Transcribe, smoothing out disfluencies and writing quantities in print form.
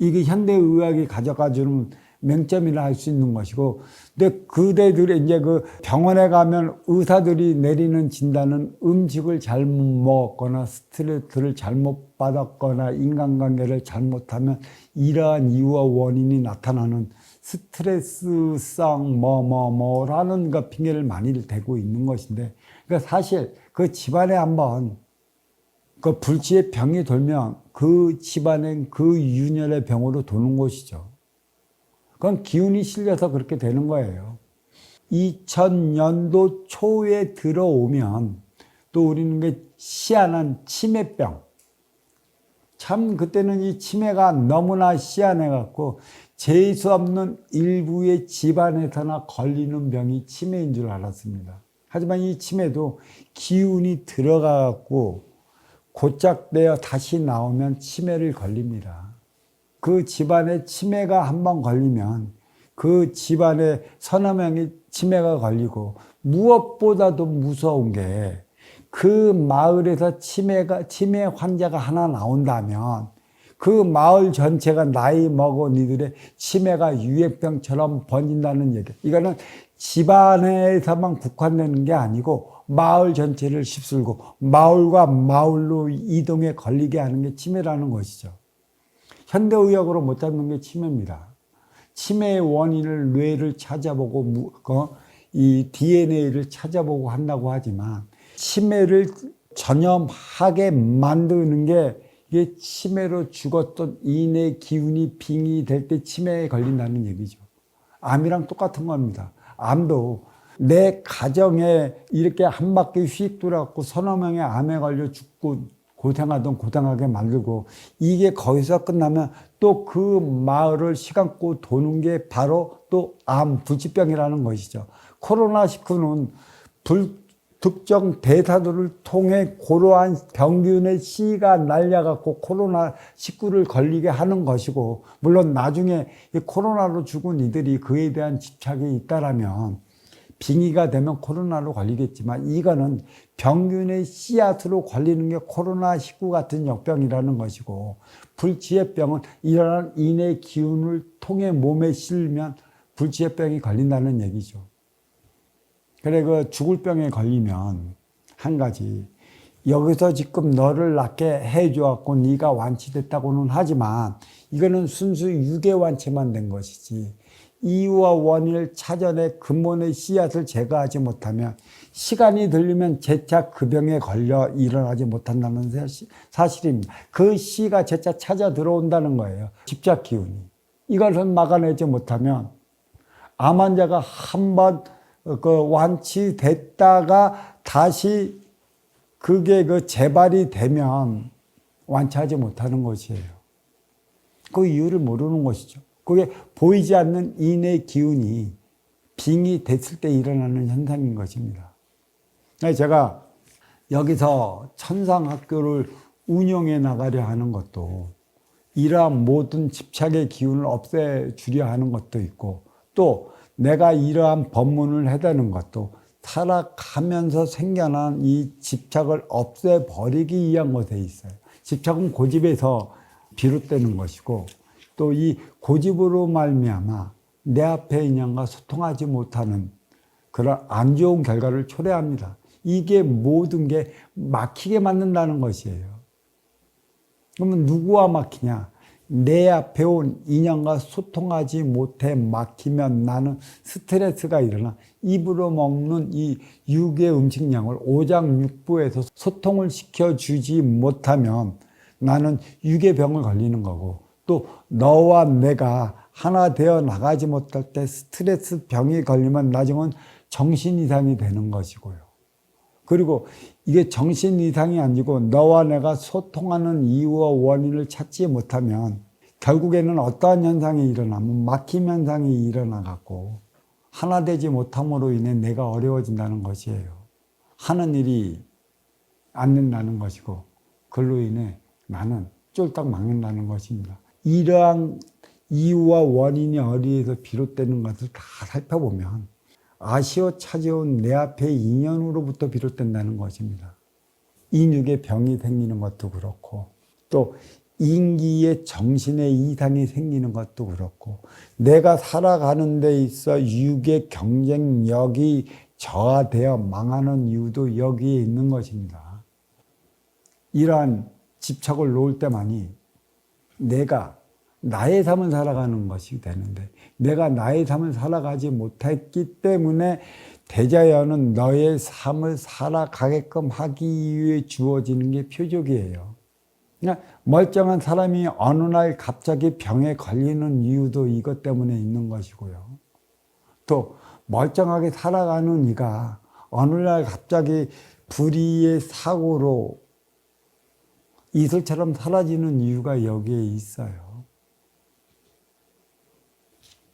이게 현대의학이 가져가주는 맹점이라 할 수 있는 것이고, 근데 그대들이 이제 그 병원에 가면 의사들이 내리는 진단은 음식을 잘못 먹었거나 스트레스를 잘못 받았거나 인간관계를 잘못하면 이러한 이유와 원인이 나타나는 스트레스성 뭐라는 그 핑계를 많이 대고 있는 것인데, 그러니까 사실 그 집안에 한번 그 불치의 병이 돌면 그 집안엔 그 유년의 병으로 도는 것이죠. 그건 기운이 실려서 그렇게 되는 거예요. 2000년도 초에 들어오면 또 우리는 그 희한한 치매병. 참 그때는 이 치매가 너무나 희한해갖고 재수 없는 일부의 집안에서나 걸리는 병이 치매인 줄 알았습니다. 하지만 이 치매도 기운이 들어가갖고 고착되어 다시 나오면 치매를 걸립니다. 그 집안에 치매가 한번 걸리면 그 집안에 서너 명이 치매가 걸리고, 무엇보다도 무서운 게 그 마을에서 치매 환자가 하나 나온다면 그 마을 전체가 나이 먹은 이들의 치매가 유행병처럼 번진다는 얘기. 이거는 집안에서만 국한되는 게 아니고 마을 전체를 휩쓸고 마을과 마을로 이동해 걸리게 하는 게 치매라는 것이죠. 현대의학으로 못 잡는 게 치매입니다. 치매의 원인을 뇌를 찾아보고 이 DNA를 찾아보고 한다고 하지만, 치매를 전염하게 만드는 게 이게 치매로 죽었던 인의 기운이 빙의 될 때 치매에 걸린다는 얘기죠. 암이랑 똑같은 겁니다. 암도 내 가정에 이렇게 한 바퀴 휙 돌아갖고 서너 명의 암에 걸려 죽고 고생하게 만들고, 이게 거기서 끝나면 또 그 마을을 시간고 도는 게 바로 또 암, 불치병이라는 것이죠. 코로나19는 불특정 대사들을 통해 고러한 병균의 씨가 날려갖고 코로나19를 걸리게 하는 것이고, 물론 나중에 이 코로나로 죽은 이들이 그에 대한 집착이 있다라면 빙의가 되면 코로나로 걸리겠지만, 이거는 병균의 씨앗으로 걸리는 게 코로나19 같은 역병이라는 것이고, 불치의 병은 이러한 인의 기운을 통해 몸에 실면 불치의 병이 걸린다는 얘기죠. 그래, 그 죽을 병에 걸리면 한 가지, 여기서 지금 너를 낫게 해줘갖고 네가 완치됐다고는 하지만 이거는 순수 유괴 완치만 된 것이지, 이유와 원인을 찾아내 근본의 씨앗을 제거하지 못하면 시간이 들리면 재차 그 병에 걸려 일어나지 못한다는 사실입니다. 그 씨가 재차 찾아 들어온다는 거예요. 집착 기운이. 이것을 막아내지 못하면 암 환자가 한번 그 완치됐다가 다시 그게 그 재발이 되면 완치하지 못하는 것이에요. 그 이유를 모르는 것이죠. 그게 보이지 않는 인의 기운이 빙이 됐을 때 일어나는 현상인 것입니다. 제가 여기서 천상학교를 운영해 나가려 하는 것도 이러한 모든 집착의 기운을 없애주려 하는 것도 있고, 또 내가 이러한 법문을 해대는 것도 살아가면서 생겨난 이 집착을 없애버리기 위한 것에 있어요. 집착은 고집에서 비롯되는 것이고, 또 이 고집으로 말미암아 내 앞에 인연과 소통하지 못하는 그런 안 좋은 결과를 초래합니다. 이게 모든 게 막히게 만든다는 것이에요. 그러면 누구와 막히냐? 내 앞에 온 인연과 소통하지 못해 막히면 나는 스트레스가 일어나 입으로 먹는 이 육의 음식량을 오장육부에서 소통을 시켜주지 못하면 나는 육의 병을 걸리는 거고, 또 너와 내가 하나 되어 나가지 못할 때 스트레스 병이 걸리면 나중은 정신 이상이 되는 것이고요. 그리고 이게 정신 이상이 아니고 너와 내가 소통하는 이유와 원인을 찾지 못하면 결국에는 어떠한 현상이 일어나면 막힘 현상이 일어나갖고 하나 되지 못함으로 인해 내가 어려워진다는 것이에요. 하는 일이 안 된다는 것이고, 그로 인해 나는 쫄딱 막는다는 것입니다. 이러한 이유와 원인이 어디에서 비롯되는 것을 다 살펴보면 아시어 찾아온 내 앞의 인연으로부터 비롯된다는 것입니다. 인육의 병이 생기는 것도 그렇고, 또 인기에 정신의 이상이 생기는 것도 그렇고 내가 살아가는 데 있어 육의 경쟁력이 저하되어 망하는 이유도 여기에 있는 것입니다. 이러한 집착을 놓을 때만이 내가 나의 삶을 살아가는 것이 되는데 내가 나의 삶을 살아가지 못했기 때문에 대자연은 너의 삶을 살아가게끔 하기 위해 주어지는 게 표적이에요. 그냥 멀쩡한 사람이 어느 날 갑자기 병에 걸리는 이유도 이것 때문에 있는 것이고요. 또 멀쩡하게 살아가는 이가 어느 날 갑자기 불의의 사고로 이슬처럼 사라지는 이유가 여기에 있어요.